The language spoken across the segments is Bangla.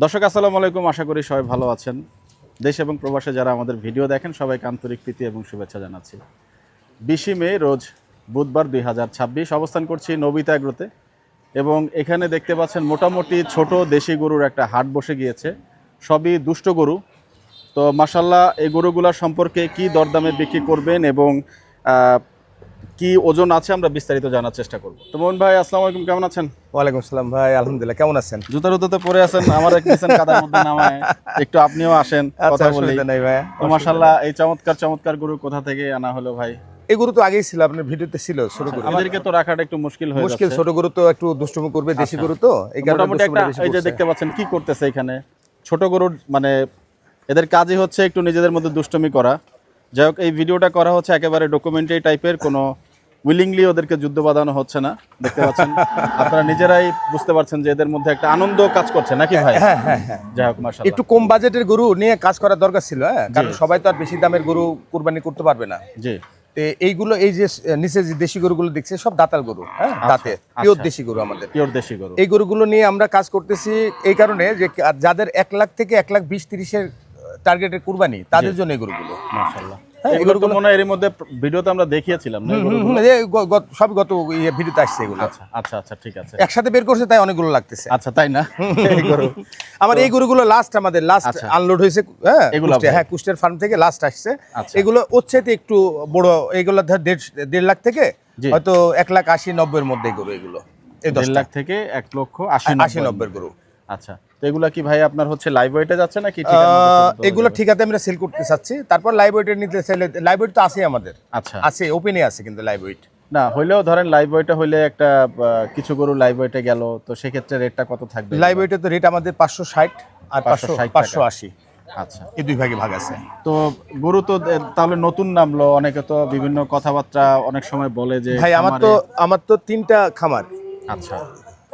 দর্শক আসসালামু আলাইকুম, আশা করি সবাই ভালো আছেন। দেশ এবং প্রবাসে যারা আমাদের ভিডিও দেখেন সবাইকে আন্তরিক প্রীতি এবং শুভেচ্ছা জানাচ্ছি। 20 মে রোজ বুধবার 2026 অবস্থান করছি নবিতা এগ্রোতে এবং এখানে দেখতে পাচ্ছেন মোটামুটি ছোট দেশি গরুর একটা হাট বসে গিয়েছে। সবই দুষ্ট গরু। তো মাশাল্লাহ এই গরুগুলা সম্পর্কে কি দরদামে বিক্রি করবেন এবং কি ওজন আছে আমরা বিস্তারিত জানার চেষ্টা করব। তো মোহন ভাই আসসালামু আলাইকুম, কেমন আছেন? ওয়ালাইকুম আসসালাম ভাই, আলহামদুলিল্লাহ। কেমন আছেন? জুতার উতোতে পরে আছেন, আমার এক নিছেন কাদার মধ্যে নামায়, একটু আপনিও আসেন কথা বলি। অসুবিধা নাই ভাই। তো মাশাআল্লাহ এই চমৎকার চমৎকার গরু কোথা থেকে আনা হলো ভাই? এই গরু তো আগেই ছিল, আপনার ভিডিওতে ছিল ছোট গরু। আমাদেরকে তো রাখাটা একটু মুশকিল হয়ে মুশকিল, যাচ্ছে। ছোট গরু তো একটু দুষ্টুমি করবে, দেশি গরু তো এই কারণে মোটামুটি একটা এই যে দেখতে পাচ্ছেন কি করতেছে এখানে ছোট গরুর, মানে এদের কাজই হচ্ছে একটু নিজেদের মধ্যে দুষ্টুমি করা। যাই হোক, এই ভিডিওটা করা হচ্ছে একেবারে ডকুমেন্টারি টাইপের, কোনো উইলিংলি ওদেরকে যুদ্ধ বাঁধানো হচ্ছে না। দেখতে পাচ্ছেন আপনারা নিজেরাই বুঝতে পারছেন যে এদের মধ্যে একটা আনন্দ কাজ করছে নাকি ভাই? হ্যাঁ হ্যাঁ হ্যাঁ। যাই হোক মাশাআল্লাহ, একটু কম বাজেটের গরু নিয়ে কাজ করার দরকার ছিল, হ্যাঁ, কারণ সবাই তো আর বেশি দামের গরু কুরবানি করতে পারবে না। জি। তো এইগুলো, এই যে নিচে যে দেশি গরুগুলো দেখছে সব দাতাল গরু, হ্যাঁ, দাঁতে পিওর দেশি গরু আমাদের। পিওর দেশি গরু। এই গরুগুলো নিয়ে আমরা কাজ করতেছি এই কারণে যে যাদের 1 লাখ থেকে 1,20,30,000 টার্গেটের কুরবানি, তাদের জন্য এই গরুগুলো। মাশাআল্লাহ, এগুলো তো মনে হয় এর মধ্যে ভিডিওতে আমরা দেখিয়েছিলাম না এগুলো? সব গত ভিডিওতে আসছে এগুলো। আচ্ছা আচ্ছা আচ্ছা, ঠিক আছে। একসাথে বের করছে তাই অনেকগুলো লাগতেছে। আচ্ছা, তাই না? এই গরু আমার, এই গরুগুলো আমাদের লাস্ট আনলোড হয়েছে, হ্যাঁ, হ্যাঁ, কুষ্টিয়ার ফার্ম থেকে লাস্ট আসছে। এগুলো ওচ্ছে একটু বড়, এগুলো 1.5 লাখ থেকে হয়তো 1,80,90,000 মধ্যে গরু এগুলো। এই 1.5 লাখ থেকে 1,80,90,000 গরু। আচ্ছা, তো এগুলা কি ভাই আপনার হচ্ছে লাইভ ওয়েটে যাচ্ছে নাকি? এগুলো ঠিকাতে আমরা সেল করতে চাচ্ছি, তারপর লাইভ ওয়েটে নিতে চাইলে লাইভ ওয়েট তো আছে আমাদের। আচ্ছা, আছে, ওপেনে আছে কিন্তু লাইভ ওয়েট না হইলেও ধরেন লাইভ ওয়েটে হইলে একটা কিছু গরু লাইভ ওয়েটে গেল, তো সেক্ষেত্রে রেটটা কত থাকবে? লাইভ ওয়েটে তো রেট আমাদের 560 আর 580। আচ্ছা, এই দুই ভাগে ভাগ আছে। তো গরু তো তাহলে নতুন নামলো, অনেকে তো বিভিন্ন কথাবার্তা অনেক সময় বলে যে ভাই আমার তো 3টা খামার। আচ্ছা,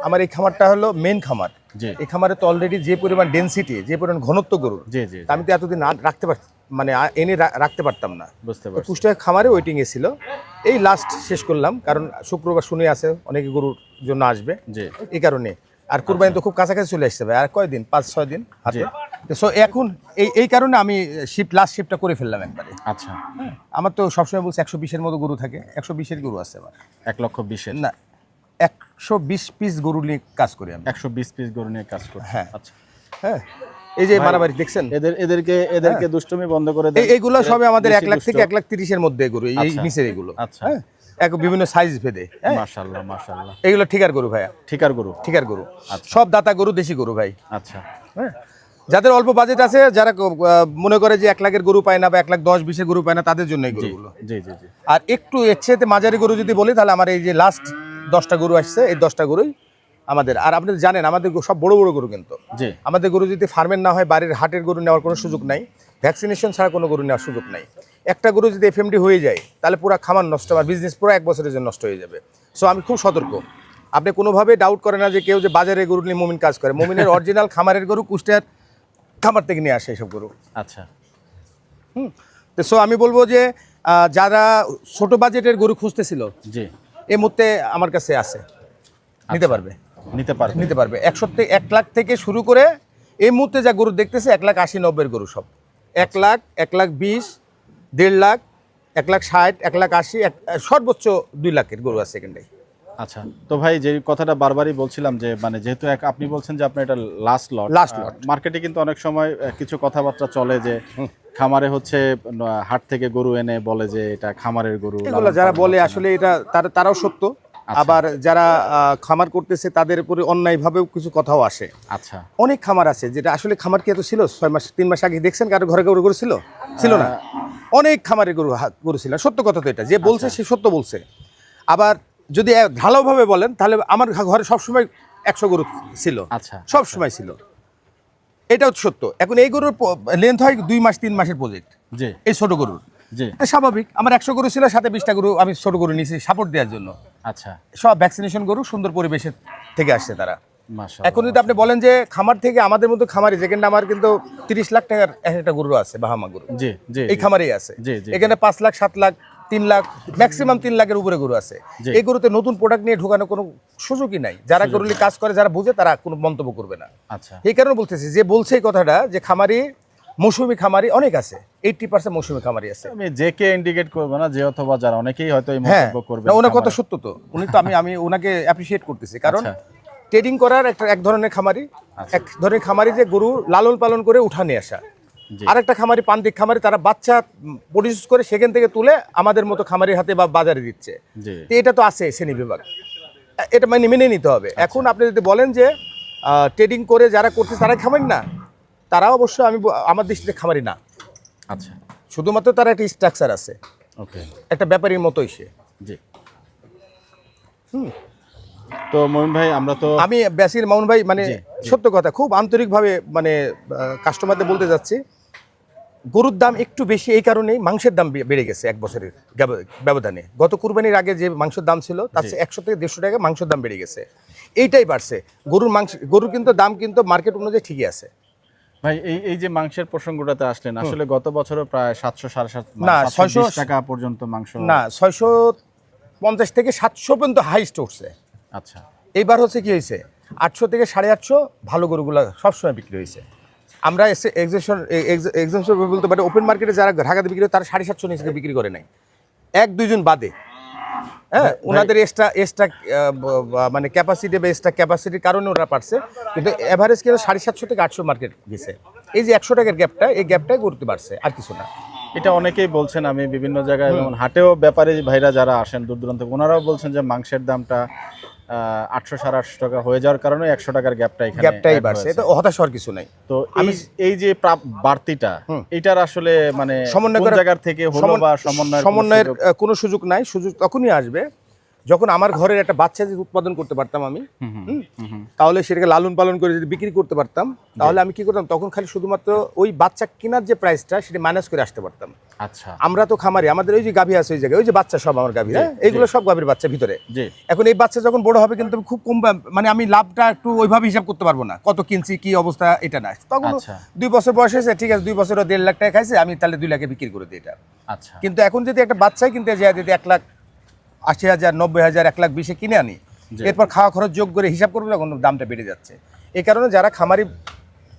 আমার এই খামারটা হলো মেন খামার। জি। এই খামারে তো অলরেডি যে পরিমাণ ডেনসিটি, যে পরিমাণ ঘনত্ব গরুর, জি জি, আমি তো এতদিন রাখতে মানে এনে রাখতে পারতাম না। বুঝতে পারছি। কুষ্টিয়া খামারে ওয়েটিং এ ছিল, এই লাস্ট শেষ করলাম, কারণ শুক্রবার শুনে আছে অনেকে গরুর জন্য আসবে, জি। এই কারণে। আর কুরবানি তো খুব কাছাকাছি চলে আসছে ভাই, আর কয়দিন, 5-6 দিন হাতে। সো এখন এই কারণে আমি লাস্ট শিফটটা করে ফেললাম একবারে। আচ্ছা, আমার তো সবসময় বলছে 120-এর মতো গরু থাকে, 120-এর গরু আছে আমার। 1,20,000 না, 120 পিস গরু নিয়ে কাজ করি আমি। 120 পিস গরু নিয়ে কাজ করছে। হ্যাঁ আচ্ছা, হ্যাঁ। এই যে মারামারি দেখছেন, এদেরকে দুষ্টুমি বন্ধ করে দেন। এইগুলো সবই আমাদের 1 লাখ থেকে 1,30,000-এর মধ্যে গরু, এই নিচের এগুলো। আচ্ছা, হ্যাঁ, বিভিন্ন সাইজ ভেদে। মাশাআল্লাহ মাশাআল্লাহ, এগুলো ঠিকার গরু ভাইয়া, ঠিকার গরু। ঠিকার গরু, সব দাতা গরু, দেশি গরু ভাই। আচ্ছা, হ্যাঁ, যাদের অল্প বাজেট আছে, যারা মনে করে যে 1 লাখের গরু পায় না বা 1,10,20,000 গরু পায় না, তাদের জন্য এই গরুগুলো। জি জি জি। আর একটু এর চেয়ে মাঝারি গরু যদি বলি, তাহলে আমার এই যে লাস্ট 10টা গরু আসছে, এই 10টা গরুই আমাদের। আর আপনি জানেন আমাদের সব বড় বড় গরু, কিন্তু আমাদের গরু যদি ফার্মের না হয়, বাড়ির হাটের গরু নেওয়ার কোনো সুযোগ নাই, ভ্যাকসিনেশন ছাড়া কোনো গরু নেওয়ার সুযোগ নাই। একটা গরু যদি এফএমডি হয়ে যায়, তাহলে পুরো খামার নষ্ট, আমার বিজনেস পুরো 1 বছরের জন্য নষ্ট হয়ে যাবে। সো আমি খুব সতর্ক। আপনি কোনোভাবে ডাউট করেন না যে কেউ যে বাজারে গরু নিয়ে মুমিন কাজ করে। মুমিনের অরিজিনাল খামারের গরু কুষ্টিয়ার খামার থেকে নিয়ে আসে এইসব গরু। আচ্ছা, তো সো আমি বলবো যে যারা ছোট বাজেটের গরু খুঁজতেছিল, জি, এই মুহূর্তে আমার কাছে আছে, নিতে পারবে। 1 লাখ থেকে শুরু করে এই মুহূর্তে যা গরু দেখতেছে 1,80,90,000 গরু, সব 1 লাখ, 1,20,000, 1.5 লাখ, 1,60,000, 1,80,000, সর্বোচ্চ 2 লাখের গরু আছে এখানটায়। আচ্ছা। তো ভাই যে কথাটা বারবারই বলছিলাম যে মানে যেহেতু আপনি বলছেন যে আপনার এটা লাস্ট লট, মার্কেটে কিন্তু অনেক সময় কিছু কথাবার্তা চলে যে খামারে হচ্ছে হাট থেকে গরু এনে বলে যে এটা খামারের গরু, এগুলো যারা বলে আসলে এটা তারাও সত্য। আবার যারা খামার করতেছে তাদের উপরে অন্যায়ভাবেও কিছু কথাও আসে। আচ্ছা, অনেক খামার আছে যেটা আসলে খামার কি এত ছিল? 6 মাস 3 মাস আগে দেখছেন কারো ঘরে গরু ছিল না? অনেক খামারে গরু ছিল। সত্য কথা তো এটা, যে বলছে সে সত্য বলছে। আবার যদি ঢালাওভাবে বলেন, তাহলে আমার ঘরে সবসময় 100 গরু ছিল। আচ্ছা, সব সময় ছিল, এটাও সত্য। এখন এই গরুর লেন্থ হয় 2 মাস 3 মাসের প্রজেক্ট, জি, এই ছোট গরুর। জি, স্বাভাবিক। আমার 100 গরু ছিল, সাথে 20টা গরু আমি ছোট গরু নিয়েছি সাপোর্ট দেওয়ার জন্য। আচ্ছা, সব ভ্যাকসিনেশন গরু, সুন্দর পরিবেশের থেকে আসছে তারা। মাশাআল্লাহ। এখন যদি আপনি বলেন যে খামার থেকে আমাদের মতো খামারি, যেখানে আমার কিন্তু 30 লাখ টাকার একটা গরু আছে, বাহামা গরু, জি জি, এই খামারেই আছে। এখানে 5 লাখ 7 লাখ 3 লাখ, ম্যাক্সিমাম 3 লাখের উপরে গরু আছে। জি। এই গরুতে নতুন প্রোডাক্ট নিয়ে ঢোকানো কোনো সুযোগই নাই। যারা গরুলি কাজ করে, যারা বুঝে, তারা কোনো মন্তব্য করবে না। আচ্ছা, এই কারণে বলতেছি, যে বলছে এই কথাটা, যে খামারি, মৌসুমী খামারি অনেক আছে, 80% মৌসুমী খামারি আছে। আমি যে কে ইন্ডিকেট করবো না, যে অথবা যারা, অনেকেই হয়তো এই হ্যাঁ, মন্তব্য করবে। না, ওনার কথা সত্য তো, উনি তো আমি ওনাকে অ্যাপ্রিসিয়েট করতেছি, কারণ ট্রেডিং করার এক ধরনের খামারি, এক ধরনের খামারি যে গরু লালন পালন করে উঠা নিয়ে আসা, জি। আরেকটা খামারি প্রান্তিক খামারি, তারা বাচ্চা প্রডিউস করে সেখান থেকে তুলে আমাদের মতো খামারির হাতে বা বাজারে দিচ্ছে। জি। তো এটা তো আছে শ্রেণী বিভাগ, এটা মেনে নিতে হবে। এখন আপনি যদি বলেন যে ট্রেডিং করে যারা করছে তারা খামারি না, তারা অবশ্য আমার দৃষ্টিতে খামারি না। আচ্ছা, শুধুমাত্র তারা একটা স্ট্রাকচার আছে, ওকে, একটা ব্যাপারীর মতোই সে। জি। তো মমিন ভাই, আমরা তো আমি ব্যাসির মামুন ভাই, মানে জি, সত্য কথা, খুব আন্তরিকভাবে মানে কাস্টমারদের বলতে যাচ্ছি, গরুর দাম একটু বেশি এই কারণেই মাংসের দাম বেড়ে গেছে এক বছরের ব্যবধানে। গত কুরবানির আগে যে মাংসের দাম ছিল, তার চেয়ে 100 থেকে 150 টাকা মাংসের দাম বেড়ে গেছে। এইটাই বাড়ছে। গরুর কিন্তু দাম কিন্তু মার্কেট অনুযায়ী ঠিকই আছে। ভাই, এই যে মাংসের প্রসঙ্গটাতে আসলেন, আসলে গত বছরও প্রায় 700 750 না, 720 টাকা পর্যন্ত মাংস। না, 650 থেকে 700 পর্যন্ত হাইস্ট উঠছে। আচ্ছা, এইবার হচ্ছে কি হয়েছে, 800 থেকে 850 ভালো গরুগুলো সবসময় বিক্রি হয়েছে। আমরা এক্সামশন বলতে পারি, ওপেন মার্কেটে যারা ঢাকাতে বিক্রি করে, তারা 750 নিচে বিক্রি করে নাই, 1-2 জন বাদে। হ্যাঁ, ওনাদের এক্সট্রা মানে ক্যাপাসিটি বা এক্সট্রা ক্যাপাসিটির কারণে ওরা পারছে, কিন্তু এভারেজ কিন্তু 750 থেকে 800 মার্কেট গেছে। এই যে 100 টাকার গ্যাপটা, এই গ্যাপটাই করতে পারছে, আর কিছু না। এটা অনেকেই বলছেন, আমি বিভিন্ন জায়গায়, যেমন হাটেও ব্যাপারী ভাইরা যারা আসেন দূর দূরান্ত, ওনারাও বলছেন যে মাংসের দামটা 800 850 টাকা হয়ে যাওয়ার কারণে 100 টাকার গ্যাপটাই বাড়ছে। এটা হতাশ হওয়ার কিছু নাই। তো এই যে বাড়তিটা, এটার আসলে মানে সমন্বয় কোন জায়গা থেকে হলো, বা সমন্বয়ের কোনো সুযোগ নাই। সুযোগ তখনই আসবে যখন আমার ঘরের একটা বাচ্চা যদি উৎপাদন করতে পারতাম আমি, তাহলে সেটাকে লালন পালন করে যদি বিক্রি করতে পারতাম, তাহলে আমি কি করতাম, তখন খালি শুধুমাত্র ওই বাচ্চা কেনার যে প্রাইসটা, সেটা ম্যানেজ করে আসতে পারতাম। আচ্ছা, আমরা তো খামারি, আমাদের ওই যে গাভী আছে ওই জায়গায়, ওই যে বাচ্চা সব আমার গাভী, হ্যাঁ, এইগুলো সব গাভীর বাচ্চা ভিতরে। এখন এই বাচ্চা যখন বড় হবে, কিন্তু খুব কম, মানে আমি লাভটা একটু ওইভাবে হিসাব করতে পারবো না, কত কিনছি কি অবস্থা, এটা না। তখন 2 বছর বয়স হয়েছে, ঠিক আছে, 2 বছরও 1.5 লাখ টাকা খাইছে, আমি তাহলে 2 লাখে বিক্রি করে দিই এটা। আচ্ছা, কিন্তু এখন যদি একটা বাচ্চাই কিনতে যায়, যদি 1,80,000 90,000 1,20,000 কিনে আনি, এরপর খাওয়া খরচ যোগ করে হিসাব করবো, তখন দামটা বেড়ে যাচ্ছে। এই কারণে যারা খামারি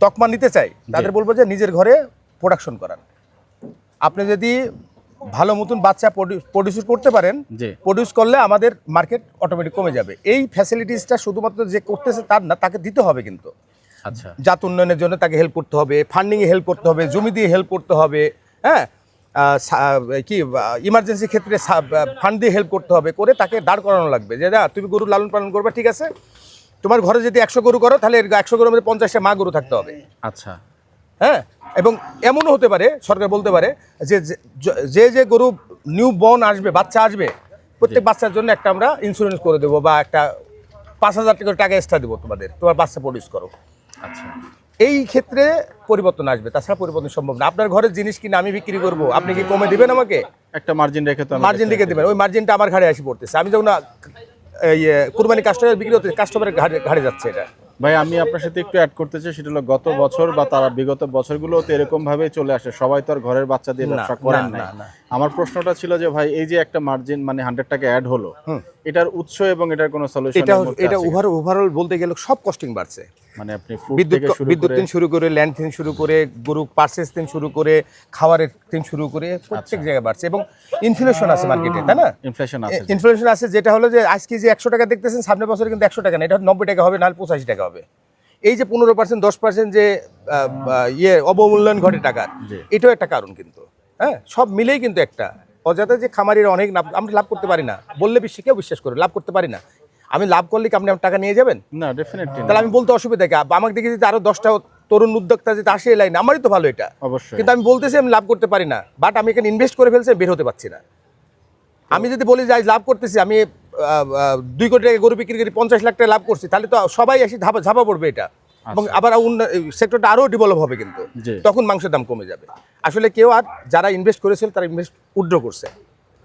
তকমা নিতে চায়, তাদের বলবো যে নিজের ঘরে প্রোডাকশন করান। আপনি যদি ভালো মতন বাচ্চা প্রডিউস করতে পারেন, প্রডিউস করলে আমাদের মার্কেট অটোমেটিক কমে যাবে। এই ফ্যাসিলিটিসটা শুধুমাত্র যে করতেছে তার না, তাকে দিতে হবে কিন্তু। আচ্ছা, জাত উন্নয়নের জন্য তাকে হেল্প করতে হবে, ফান্ডিংয়ে হেল্প করতে হবে, জমি দিয়ে হেল্প করতে হবে, হ্যাঁ, কি ইমার্জেন্সি ক্ষেত্রে ফান্ড দিয়ে হেল্প করতে হবে, করে তাকে দাঁড় করানো লাগবে যে না, তুমি গরু লালন পালন করবে, ঠিক আছে, তোমার ঘরে যদি 100 গরু করো, তাহলে 100 গরুর মধ্যে 50টা মা গরু থাকতে হবে। আচ্ছা, হ্যাঁ, এবং এমনও হতে পারে, সরকার বলতে পারে যে যে গরু নিউ বর্ন আসবে, বাচ্চা আসবে, প্রত্যেক বাচ্চার জন্য একটা আমরা ইন্স্যুরেন্স করে দেবো, বা একটা 5,000 টাকা এক্সট্রা দেবো, তোমার বাচ্চা প্রডিউস করো। আচ্ছা, এই ক্ষেত্রে পরিবর্তন আসবে, তাছাড়া পরিবর্তন সম্ভব না। আপনার ঘরের জিনিস কিনে আমি বিক্রি করবো, আপনি কি কমে দিবেন আমাকে? একটা মার্জিন রেখে তো মার্জিন রেখে দিবেন, ওই মার্জিনটা আমার ঘাড়ে আসি পড়তেছে। আমি যখন কুরবানি কাস্টমার বিক্রি হতে, কাস্টমারের ঘাড়ে যাচ্ছে এটা। ভাই, আমি আপনার সাথে একটু অ্যাড করতে চাই, সেটা হলো গত বছর বা তারা বিগত বছরগুলোতে এরকম ভাবেই চলে আসে, সবাই তো আর ঘরের বাচ্চা দিয়ে ব্যবসা করেন না। আমার প্রশ্নটা ছিল যে ভাই, এই যে একটা মার্জিন মানে 100 টাকা অ্যাড হলো, এটার উৎস এবং এটার কোনো সলিউশন? এটা ওভারঅল বলতে গেলে সব কস্টিং বাড়ছে, মানে আপনি বিদ্যুৎ থেকে শুরু করে, ল্যান্ড থেকে শুরু করে, গরু পার্সেস থেকে শুরু করে, খাবারের থেকে শুরু করে, প্রত্যেক জায়গায় বাড়ছে। এবং ইনফ্লেশন আছে মার্কেটে, তাই না? ইনফ্লেশন আছে, যেটা হলো যে আজকে যে 100 টাকা দেখতেছেন, সামনের বছরে কিন্তু 100 টাকা না, এটা 90 টাকা হবে, নাহলে 85 টাকা হবে। এই যে 15% 10% যে অবমূল্যায়ন ঘটে টাকার, এটাও একটা কারণ কিন্তু। হ্যাঁ, সব মিলেই কিন্তু একটা অযথা যে খামারিরা অনেক আমরা লাভ করতে পারি না, বললে কেউ বিশ্বাস করে, লাভ করতে পারি না। আমি লাভ করলে কি আপনি আমার টাকা নিয়ে যাবেন? না, ডেফিনেটলি। তাহলে আমি বলতে অসুবিধা কি? আমাকে দেখে যদি আরো 10টা তরুণ উদ্যোক্তা যদি আসে এই লাইনে, আমারই তো ভালো এটা। অবশ্যই। কিন্তু আমি বলতেছি আমি লাভ করতে পারি না, বাট আমি এখানে ইনভেস্ট করে ফেলছি, বের হতে পারছি না। আমি যদি বলি যে লাভ করতেছি, আমি 2 কোটি টাকা গরু বিক্রি করে 50 লাখ টাকা লাভ করছি, তাহলে তো সবাই এসে ঝাপা পড়বে এটা, এবং আবার সেক্টরটা আরো ডেভেলপ হবে, কিন্তু তখন মাংসের দাম কমে যাবে। আসলে কেউ আর যারা ইনভেস্ট করেছিল, তারা ইনভেস্ট উইথড্র করছে।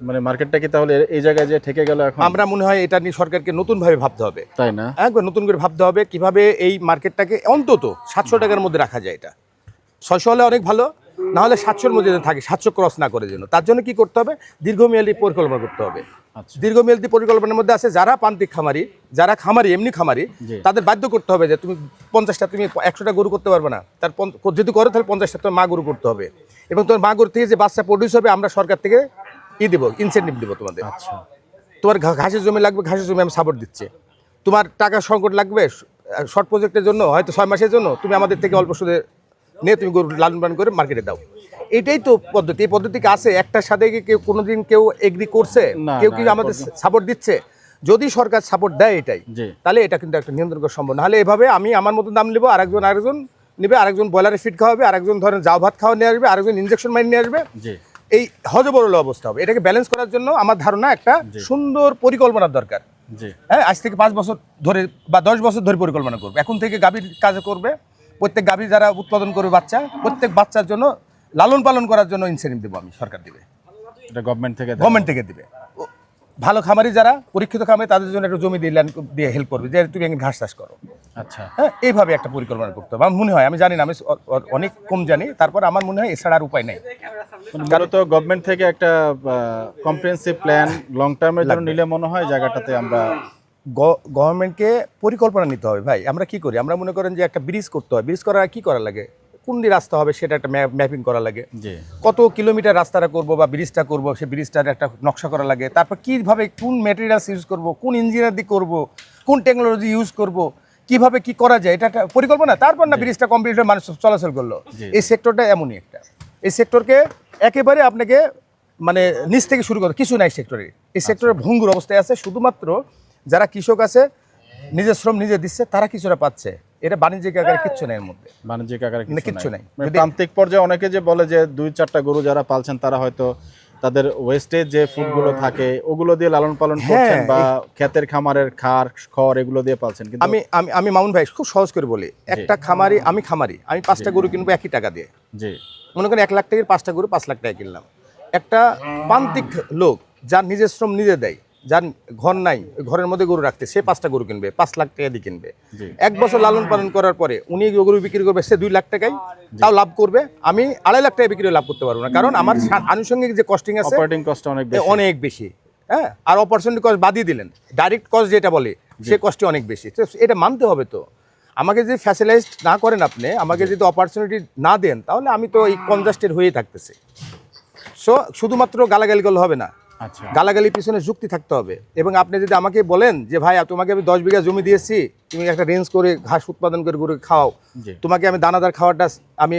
মানে মার্কেটটা কি তাহলে এই জায়গায় যে ঠেকে গেল এখন? আমরা মনে হয় এটা নিয়ে সরকারকে নতুনভাবে ভাবতে হবে, তাই না? একবার নতুন করে ভাবতে হবে কিভাবে এই মার্কেটটাকে অন্তত 700 টাকার মধ্যে রাখা যায়। এটা 600 হলে অনেক ভালো, না হলে 700-র মধ্যে যেন থাকে, 700 ক্রস না করে যেন। তার জন্য কি করতে হবে, দীর্ঘমেয়াদী পরিকল্পনা করতে হবে। আচ্ছা দীর্ঘমেয়াদী পরিকল্পনার মধ্যে আছে যারা প্রান্তিক খামারি, যারা খামারি এমনি খামারি, জি। তাদের বাধ্য করতে হবে যে তুমি 50টা, তুমি 100টা গরু করতে পারবে না, তার যদি করো তাহলে 50টা তোমার মা গরু করতে হবে, এবং তোমার মা গরু থেকে যে বাচ্চা প্রডিউস হবে আমরা সরকার থেকে দেবো, ইনসেন্টিভ দেবো তোমাদের। আচ্ছা তোমার ঘাসের জমি লাগবে, ঘাসের জমি আমি সাপোর্ট দিচ্ছি। তোমার টাকা সংকট লাগবে শর্ট প্রজেক্টের জন্য, হয়তো 6 মাসের জন্য, তুমি আমাদের থেকে অল্প সুদে নিয়ে তুমি গরু লালন পালন করে মার্কেটে দাও। এটাই তো পদ্ধতি। এই পদ্ধতি কি আছে একটা সাথে কি কেউ কোনোদিন কেউ এগ্রি করছে? না, কেউ কি না, আমাদের সাপোর্ট দিচ্ছে? যদি সরকার সাপোর্ট দেয় এটাই, জি। তাহলে এটা কিন্তু একটা নিয়ন্ত্রণ করা সম্ভব। নাহলে এভাবে আমি আমার মতো দাম নেবো, আরেকজন নেবে, আরেকজন ব্রয়লারে ফিড খাওয়াবে, আরেকজন ধরেন জাউ ভাত খাওয়া নিয়ে আসবে, আরেকজন ইনজেকশন মাইন নিয়ে আসবে, জি এই হজবরল অবস্থা হবে। এটাকে ব্যালেন্স করার জন্য আমার ধারণা একটা সুন্দর পরিকল্পনার দরকার। জি হ্যাঁ, আজ থেকে 5 বছর ধরে বা 10 বছর ধরে পরিকল্পনা করবে। এখন থেকে গাভীর কাজ করবে, প্রত্যেক গাভী যারা উৎপাদন করবে বাচ্চা, প্রত্যেক বাচ্চার জন্য লালন পালন করার জন্য ইনসেন্টিভ দেবো আমি, সরকার দিবে, এটা গভর্নমেন্ট থেকে দিবে। ভালো খামারি যারা পরীক্ষিত খামারি তাদের জন্য একটা জমি দিয়ে হেল্প করবে, যে তুমি ঘাস চাষ করো। আচ্ছা হ্যাঁ, এইভাবে একটা পরিকল্পনা করতে হবে আমার মনে হয়। আমি জানি না, আমি অনেক কম জানি, তারপর আমার মনে হয় এছাড়া আর উপায় নেই। কারণ তো গভর্নমেন্ট থেকে একটা কম্প্রিহেন্সিভ প্ল্যান লং টার্মের জন্য নিলে মনে হয় জায়গাটাতে আমরা গভর্নমেন্টকে পরিকল্পনা নিতে হবে ভাই। আমরা কি করি, আমরা মনে করেন যে একটা ব্রিজ করতে হয়, ব্রিজ করার কি করা লাগে, কোন দিয়ে রাস্তা হবে সেটা একটা ম্যাপিং করা লাগে, জি কত কিলোমিটার রাস্তাটা করব বা ব্রিজটা করব, সেই ব্রিজটার একটা নকশা করা লাগে, তারপর কীভাবে কোন ম্যাটেরিয়ালস ইউজ করব, কোন ইঞ্জিনিয়ার দিয়ে করব, কোন টেকনোলজি ইউজ করব, কিভাবে কি করা যায়, এটা একটা পরিকল্পনা। তারপর না ব্রিজটা কমপ্লিট হয়ে মানুষ চলাচল করলো। এই সেক্টরটা এমনই একটা, এই সেক্টরকে একেবারে আপনাকে মানে নিচ থেকে শুরু করতে কিছু নাই সেক্টরে। এই সেক্টরে ভঙ্গুর অবস্থায় আছে, শুধুমাত্র যারা কৃষক আছে নিজের শ্রম নিজে দিচ্ছে তারা কিছুটা পাচ্ছে। এটা বাণিজ্যিক আকারে কিচ্ছু নেই এর মধ্যে, বাণিজ্যিক আকারে কিচ্ছু নাই। মানে প্রান্তিক পর্যায়ে অনেকে যে বলে যে 2-4টা গরু যারা পালছেন তারা হয়তো তাদের ওয়েস্টেজ যে ফুডগুলো থাকে ওগুলো দিয়ে লালন পালন করছেন, বা ক্ষেতের খামারের খড় এগুলো দিয়ে পালছেন। কিন্তু আমি মামুন ভাই খুব সহজ করে বলি, একটা খামারি, আমি 5টা গরু কিনবো একই টাকা দিয়ে। জি মনে করেন 1 লাখ টাকার 5টা গরু 5 লাখ টাকা কিনলাম। একটা প্রান্তিক লোক যার নিজের শ্রম নিজে দেয়, যার ঘর নাই, ঘরের মধ্যে গরু রাখতে, সে 5টা গরু কিনবে, 5 লাখ টাকা দিয়ে কিনবে। 1 বছর লালন পালন করার পরে উনি গরু বিক্রি করবে, সে 2 লাখ টাকায়, তাও লাভ করবে। আমি 2.5 লাখ টাকা বিক্রি লাভ করতে পারবো না, কারণ আমার আনুষঙ্গিক যে কস্টিং আছে, অপারেটিং কস্ট অনেক বেশি। হ্যাঁ, আর অপরচুনিটি কস্ট বাদিয়ে দিলেন, ডাইরেক্ট কস্ট যেটা বলে সে কস্টে অনেক বেশি। তো এটা মানতে হবে। তো আমাকে যদি ফ্যাসিলাইজড না করেন আপনি, আমাকে যদি অপরচুনিটি না দেন, তাহলে আমি তো এই কনজাস্টেড হয়েই থাকতেছি। সো শুধুমাত্র গালাগালি করলে হবে না, আচ্ছা গালাগালির পিছনে যুক্তি থাকতে হবে। এবং আপনি যদি আমাকে বলেন যে ভাই তোমাকে আমি 10 বিঘা জমি দিয়েছি, তুমি একটা রেঞ্জ করে ঘাস উৎপাদন করে গরু খাওয়াও, তোমাকে আমি দানাদার খাওয়াটা আমি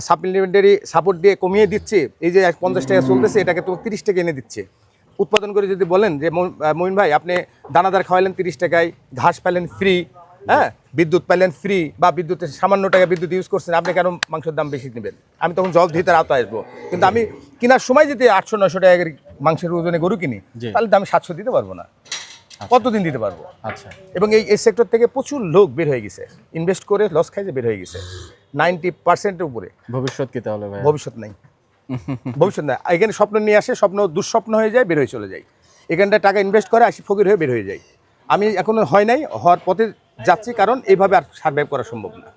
সাপ্লিমেন্টারি সাপোর্ট দিয়ে কমিয়ে দিচ্ছি, এই যে 50 টাকা চলতেছে এটাকে তো 30 টাকা এনে দিচ্ছে উৎপাদন করে। যদি বলেন যে মঈন ভাই আপনি দানাদার খাওয়ালেন 30 টাকায়, ঘাস পাইলেন ফ্রি, হ্যাঁ, বিদ্যুৎ পাইলেন ফ্রি, বা বিদ্যুতের সামান্য টাকা বিদ্যুৎ ইউজ করছেন, আপনি কেন মাংসের দাম বেশি নেবেন? আমি তখন জবাব দিতে আওতায় আসবো। কিন্তু আমি কেনার সময় যদি 800-900 টাকা মাংসের ওজনে গরু কিনি, তাহলে তো আমি 700 দিতে পারবো না। কতদিন দিতে পারবো? আচ্ছা। এবং এই সেক্টর থেকে প্রচুর লোক বের হয়ে গেছে, ইনভেস্ট করে লস খাইছে বের হয়ে গেছে 90%-এর উপরে। ভবিষ্যৎ কি তাহলে ভাই? ভবিষ্যৎ নাই, ভবিষ্যৎ নাই। এখানে স্বপ্ন নিয়ে আসে, স্বপ্ন দুঃস্বপ্ন হয়ে যায়, বের হয়ে চলে যায়। এখানটায় টাকা ইনভেস্ট করে আসি ফকির হয়ে বের হয়ে যায়। আমি এখনো হয় নাই, হওয়ার পথে যাচ্ছি, কারণ এইভাবে আর সার্ভাইভ করা সম্ভব না।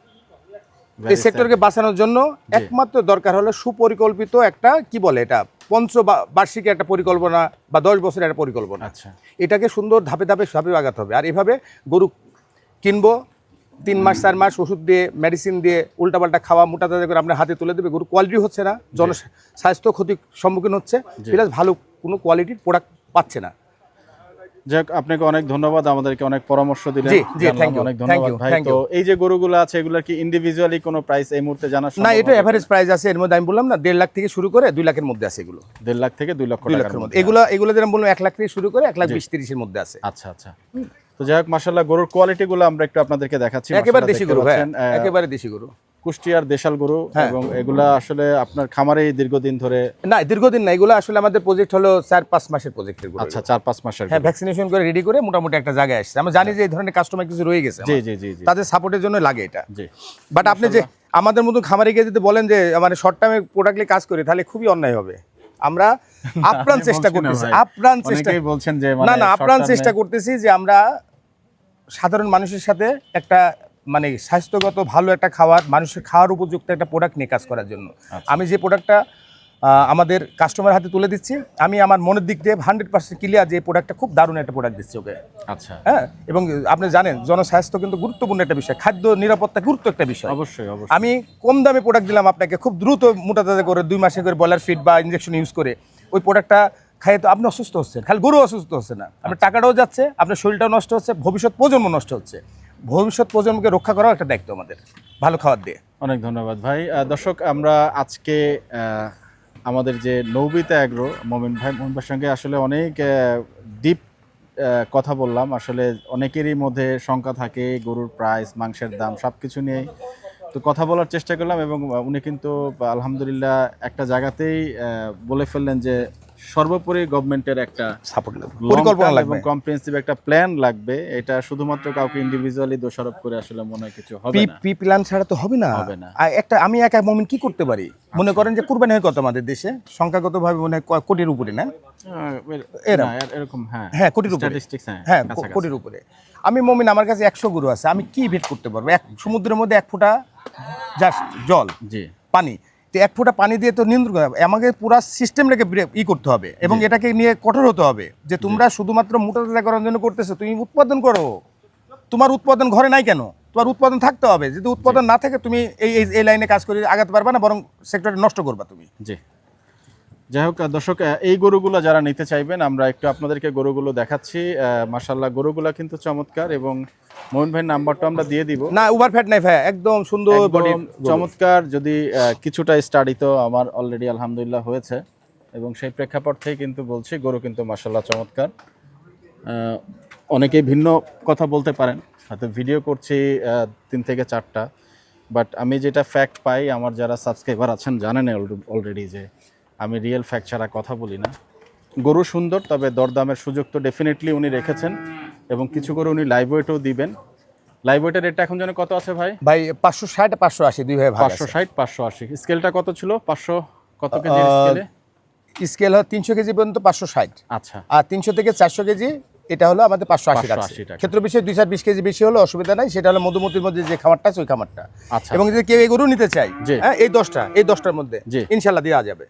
এই সেক্টরকে বাঁচানোর জন্য একমাত্র দরকার হলো সুপরিকল্পিত একটা, কি বলে এটা, পঞ্চবার্ষিকী একটা পরিকল্পনা বা 10 বছরের একটা পরিকল্পনা। আচ্ছা, এটাকে সুন্দর ধাপে ধাপে আগাতে হবে। আর এভাবে গরু কিনবো, 3 মাস 4 মাস ওষুধ দিয়ে, মেডিসিন দিয়ে, উল্টাপাল্টা খাওয়া, মোটা তাজা করে আপনার হাতে তুলে দেবে, গরু কোয়ালিটি হচ্ছে না, জনস্বাস্থ্য ক্ষতির সম্মুখীন হচ্ছে, প্লাস ভালো কোনো কোয়ালিটির প্রোডাক্ট পাচ্ছে না। যাক, আপনাকে অনেক ধন্যবাদ, আমাদেরকে অনেক পরামর্শ দিলেন। অনেক ধন্যবাদ ভাই। তো এই যে গরুগুলো আছে এগুলোর কি ইন্ডিভিজুয়ালি কোনো প্রাইস এই মুহূর্তে জানা সম্ভব? না, এটা এভারেজ প্রাইস আছে। এর মধ্যে আমি বললাম না 1.5 লাখ থেকে শুরু করে 2 লাখের মধ্যে আছে এগুলো। 1.5 লাখ থেকে 2 লক্ষ টাকার মধ্যে। এগুলো যেরকম বললাম 1 লাখ থেকে শুরু করে 1,20,30,000 এর মধ্যে আছে। আচ্ছা আচ্ছা। তো যাই হোক, মাশাআল্লাহ, গরুর কোয়ালিটিগুলো আমরা একটু আপনাদেরকে দেখাচ্ছি। একেবারে দেশি গরু ভাই, একেবারে দেশি গরু, কুষ্টিয়ার দেশাল গরু। এবং এগুলা আসলে আপনার খামারে দীর্ঘদিন ধরে? না, দীর্ঘদিন না, এগুলো আসলে আমাদের প্রজেক্ট হলো 4-5 মাসের প্রজেক্টের গরু। আচ্ছা, 4-5 মাসের। হ্যাঁ, ভ্যাকসিনেশন করে রেডি করে মোটামুটি একটা জায়গায় আসছে। আমরা জানি যে এই ধরনের কাস্টমার কিছু রয়ে গেছে, জি জি জি, তাদের সাপোর্টের জন্য লাগে এটা। জি। বাট আপনি যে আমাদের মতো খামারে গিয়ে যদি বলেন যে মানে শর্ট টার্মে প্রোডাক্টলি কাজ করি, তাহলে খুবই অন্যায় হবে। আমরা আপ্রাণ চেষ্টা করতেছি, আপ্রাণ চেষ্টা করতেছি যে আমরা সাধারণ মানুষের সাথে একটা মানে স্বাস্থ্যগত ভালো একটা খাবার, মানুষের খাওয়ার উপযুক্ত একটা প্রোডাক্ট নিয়ে কাজ করার জন্য আমি যে প্রোডাক্টটা আমাদের কাস্টমার হাতে তুলে দিচ্ছি, আমি আমার মনের দিক দিয়ে 100% ক্লিয়ার যে এই প্রোডাক্টটা খুব দারুণ একটা প্রোডাক্ট দিচ্ছি ওকে। আচ্ছা, হ্যাঁ, এবং আপনি জানেন জনস্বাস্থ্য কিন্তু গুরুত্বপূর্ণ একটা বিষয়, খাদ্য নিরাপত্তা গুরুত্ব একটা বিষয়। অবশ্যই অবশ্যই। আমি কম দামে প্রোডাক্ট দিলাম আপনাকে, খুব দ্রুত মোটা তাজা করে 2 মাসে করে ব্রয়লার ফিড বা ইনজেকশন ইউজ করে ওই প্রোডাক্টটা খাইয়ে তো আপনি অসুস্থ হচ্ছেন, খালি গরু অসুস্থ হচ্ছে না, আপনার টাকাটাও যাচ্ছে, আপনার শরীরটাও নষ্ট হচ্ছে, ভবিষ্যৎ প্রজন্ম নষ্ট হচ্ছে। ভবিষ্যৎ প্রজন্মকে রক্ষা করাও একটা দায়িত্ব আমাদের ভালো খাবার দিয়ে। অনেক ধন্যবাদ ভাই। দর্শক, আমরা আজকে আমাদের যে নৌবিতা অ্যাগ্রো মোমিন ভাইয়ের সঙ্গে আসলে অনেক ডিপ কথা বললাম। আসলে অনেকেরই মধ্যে শঙ্কা থাকে গরুর প্রাইস, মাংসের দাম, সব কিছু নিয়ে তো কথা বলার চেষ্টা করলাম, এবং উনি কিন্তু আলহামদুলিল্লাহ একটা জায়গাতেই বলে ফেললেন যে সর্বোপরি গভর্নমেন্টের একটা সাপোর্ট পরিকল্পনা লাগবে এবং কম্প্রিহেন্সিভ একটা প্ল্যান লাগবে। এটা শুধুমাত্র কাউকে ইন্ডিভিজুয়ালি দোষারোপ করে আসলে মনে হয় কিছু হবে না। পি প্ল্যান ছাড়া তো হবে না। একটা আমি একা মোমিন কি করতে পারি? মনে করেন যে কুরবানি হয় কত আমাদের দেশে, সংখ্যাগতভাবে মনে হয় কোটির উপরে, না এরকম? হ্যাঁ, কোটির উপরে, হ্যাঁ কোটির উপরে। আমি মোমিন, আমার কাছে 100 গরু আছে, আমি কি ভেট করতে পারবো? এক সমুদ্রের মধ্যে 1 ফোঁটা জাস্ট জল, জি, পানি, তো 1 ফোঁটা পানি দিয়ে তো নিয়ন্ত্রণ করা হবে। আমাকে পুরা সিস্টেম রেখে করতে হবে, এবং এটাকে নিয়ে কঠোর হতে হবে যে তোমরা শুধুমাত্র মোটা তাজা করার জন্য করতেছো, তুমি উৎপাদন করো। তোমার উৎপাদন ঘরে নাই কেন? তোমার উৎপাদন থাকতে হবে। যদি উৎপাদন না থাকে তুমি এই লাইনে কাজ করে আগাতে পারবা না, বরং সেক্টরটা নষ্ট করবা তুমি। জি, যাই হোক দর্শক, এই গরুগুলো যারা নিতে চাইবেন আমরা একটু আপনাদেরকে গরুগুলো দেখাচ্ছি। মাশাআল্লাহ, গরুগুলো কিন্তু চমৎকার, এবং মোহন ভাইয়ের নাম্বারটা আমরা দিয়ে দিব। না, ওভার ফ্যাট নাই ভাই, একদম সুন্দর বডি, চমৎকার। যদি কিছুটা স্টাডি তো আমার অলরেডি আলহামদুলিল্লাহ হয়েছে, এবং সেই প্রেক্ষাপট থেকে কিন্তু বলছি গরু কিন্তু মাশাআল্লাহ চমৎকার। অনেকেই ভিন্ন কথা বলতে পারেন, হয়তো ভিডিও করছি 3 থেকে 4টা, বাট আমি যেটা ফ্যাক্ট পাই, আমার যারা সাবস্ক্রাইবার আছেন জানেন অলরেডি যে আমি রিয়েল ফ্যাক্ট ছাড়া কথা বলি না। গরু সুন্দর, তবে দরদামের সুযোগ তো ডেফিনেটলি উনি রেখেছেন, এবং কিছু গরু উনি লাইভ ওয়েটও দিবেন। লাইভ ওয়েটের রেটটা এখন যেন কত আছে ভাই? 560 580 দুই ভাই ভাগ আছে। 560 580। স্কেলটা কত ছিল? 500 কত কেজি স্কেলে? স্কেল হয় 300 কেজি পর্যন্ত 560। আচ্ছা, আর 300 থেকে 400 কেজি এটা হলো আমাদের 580 টাকা। ক্ষেত্র বিষয়ে 220 কেজি বেশি হলো অসুবিধা নাই, সেটা হলো মধুমতির মধ্যে যে খামারটা আছে ওই খামারটা। আচ্ছা, এবং যদি কেউ এই গরু নিতে চায়, হ্যাঁ, এই 10টার মধ্যে ইনশাআল্লাহ দেওয়া যাবে।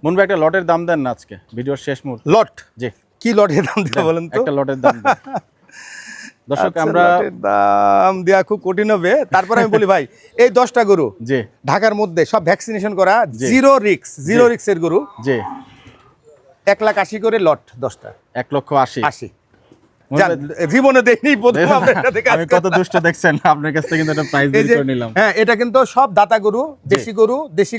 মন ভাই, একটা লটের দাম দেন না আজকে ভিডিওর শেষ মুহূর্তে। লট? জি, কি লটের দাম দিতে বলেন তো? একটা লটের দাম দেন। দর্শক, আমরা দাম দেওয়া খুব কঠিন হবে, তারপর আমি বলি ভাই, এই 10টা গরু জি ঢাকার মধ্যে সব ভ্যাকসিনেশন করা, জিরো রিক্সের গরু, জি 1,80,000 করে লট 10টা, 1,80,000। জীবনে দেখিনি, প্রথম আপনার সাথে কাজ। আমি কত দুষ্ট দেখছেন, আপনার কাছ থেকে কিন্তু একটা প্রাইজ দিয়ে করে নিলাম। হ্যাঁ, এটা কিন্তু সব দাতা গরু, দেশি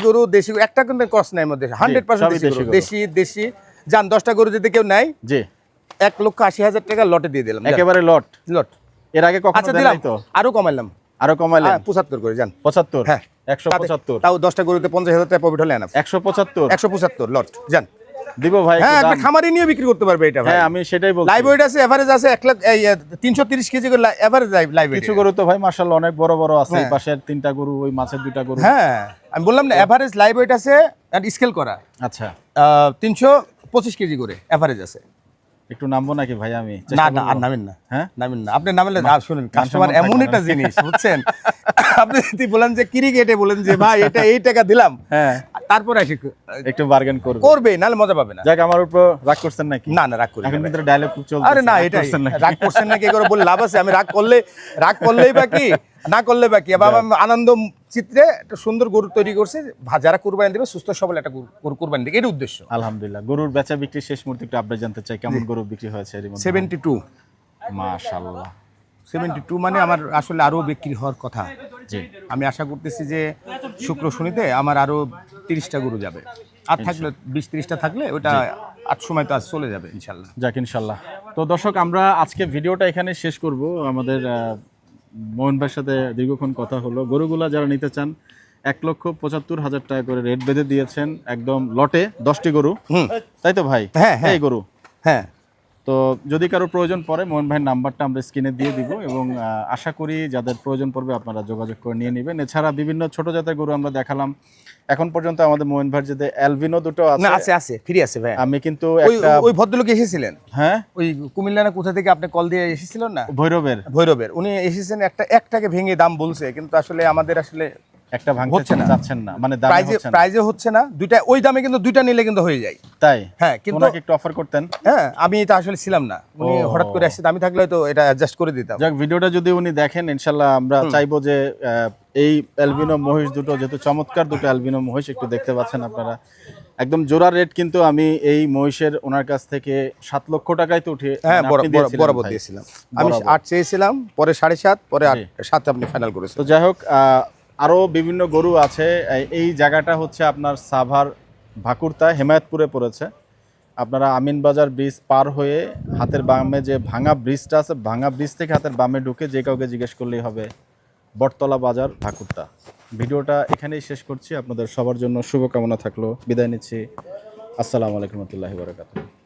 গরু, একটা কিন্তু ক্রস নাই মধ্যে, 100% দেশি। জান 10টা গরু যদি কেউ নেয়, জি 1,80,000 টাকা লটে দিয়ে দিলাম, একেবারে লট। এর আগে কখনো দেন নাই তো? আরো কমাইলাম। 75 করে, জান 75। হ্যাঁ, 175। তাও 10টা গরুতে 50,000 টাকা প্রফিট হলে আনাফ। 175 লট, জান দিব ভাই। হ্যাঁ, একটা খামারি নিয়ে বিক্রি করতে পারবে এটা ভাই। হ্যাঁ, আমি সেটাই বলছি। লাইভ ওয়েট আছে, এভারেজ আছে 330 কেজি করে এভারেজ লাইভ ওয়েট। কিছু গরু তো ভাই মাশাআল্লাহ অনেক বড় বড় আছে, এই পাশের 3টা গরু, ওই মাছের 2টা গরু। হ্যাঁ, আমি বললাম না, এভারেজ লাইভ ওয়েট আছে আর স্কেল করা। আচ্ছা, 325 কেজি করে এভারেজ আছে। একটু নামবো নাকি ভাই? আমি না, আর নামেন না। হ্যাঁ, নামেন না, আপনি নামেন না। শুনুন, কাস্টমার এমন একটা জিনিস, বুঝছেন? আপনি যদি বলেন যে ক্রিকেটে বলেন যে ভাই এটা এই টাকা দিলাম, হ্যাঁ, তারপরে আসি একটু বার্গেন করবে, নাহলে মজা পাবে না। যাক, আমার উপর রাগ করছেন নাকি? না, রাগ করি না। এখন কিন্তু ডায়লগ খুব চলছে। আরে না, এটাই রাগ করছেন নাকি করে বলে লাভ আছে? আমি রাগ করলেই বাকি, না করলে বাকি। বাবা আনন্দ চিত্রে একটা সুন্দর গরু তৈরি করছে, যারা কুরবানি দেবে সুস্থ সবল একটা গরু কুরবানি দেবে, এটা উদ্দেশ্য। আলহামদুলিল্লাহ। গরুর বেচা বিক্রি শেষ মুহূর্তে একটু আপডেট জানতে চাই, কেমন গরু বিক্রি হয়েছে? 72। মাশাআল্লাহ, 72 মানে আমার আসলে আরো বিক্রি হওয়ার কথা। জি, আমি আশা করতেছি যে শুক্র শনিতে আমার আরো 30টা গরু যাবে, আর থাকলে 20-30টা থাকলে ওটা 8 সময় তো আজ চলে যাবে ইনশাল্লাহ। যাক ইনশাল্লাহ। তো দর্শক, আমরা আজকে ভিডিওটা এখানে শেষ করব। আমাদের মোহন ভাইয়ের সাথে দীর্ঘক্ষণ কথা হলো। গরুগুলা যারা নিতে চান 1,75,000 টাকা করে রেট বেঁধে দিয়েছেন, একদম লটে 10টি গরু, তাই তো ভাই? হ্যাঁ, এই গরু, হ্যাঁ, তো যদি কারো প্রয়োজন পড়ে মোহন ভাইয়ের নাম্বারটা আমরা স্ক্রিনে দিয়ে দিব এবং আশা করি যাদের প্রয়োজন পড়বে আপনারা যোগাযোগ করে নিয়ে নেবেন। এছাড়া বিভিন্ন ছোট জাতের গরু আমরা দেখালাম। এখন পর্যন্ত আমাদের মোহন ভাইয়ের যে অ্যালবিনো দুটো না আছে, আছে ফ্রি আছে ভাই। আমি কিন্তু ওই একটা ওই ভদ্রলোক এসেছিলেন, হ্যাঁ ওই কুমিল্লা না কোথা থেকে আপনি কল দিয়ে এসেছিলেন না, ভৈরবের উনি এসেছেন, একটাকে ভেঙে দাম বলছে, কিন্তু আসলে আমাদের আসলে একটা ভাঙতে হচ্ছে না। চাচ্ছেন না, মানে দাম হচ্ছে না। প্রাইজে হচ্ছে না, দুইটা ওই দামে, কিন্তু দুইটা নিলে কিন্তু হয়ে যায়। তাই হ্যাঁ, কিন্তু ওনাকে একটু অফার করতেন। হ্যাঁ, আমি এটা আসলে ছিলাম না, উনি হঠাৎ করে আসছে, আমি থাকলে তো এটা অ্যাডজাস্ট করে দিতাম। যাক, ভিডিওটা যদি উনি দেখেন ইনশাল্লাহ আমরা চাইবো যে এই অ্যালবিনো মহিষ দুটো, যেহেতু চমৎকার দুটো অ্যালবিনো মহিষ একটু দেখতে পাচ্ছেন আপনারা, একদম জোড়া রেট কিন্তু আমি এই মহিষের ওনার কাছ থেকে 7 লক্ষ টাকায় তো উঠে হ্যাঁ, আপনি দিয়েছিলেন বরাবর ভাই। দিয়েছিলাম আমি, 8 চেয়েছিলাম, পরে 7.5, পরে 7 আপনি ফাইনাল করেছেন। তো যাই হোক, আরো বিভিন্ন গরু আছে। এই জায়গাটা হচ্ছে আপনার সাভার ভাকুরতা হেমায়তপুরে পড়েছে। আপনারা আমিনবাজার ব্রিজ পার হয়ে হাতের বামে যে ভাঙা ব্রিজটা আছে, ভাঙা ব্রিজ থেকে হাতের বামে ঢুকে যে কাউকে জিজ্ঞেস করলেই হবে বটতলা বাজার ভাকুরতা। ভিডিওটা এখানেই শেষ করছি। আপনাদের সবার জন্য শুভকামনা থাকলো। বিদায় নিচ্ছি। আসসালামু আলাইকুম ওয়া রাহমাতুল্লাহি ওয়া বারাকাতুহু।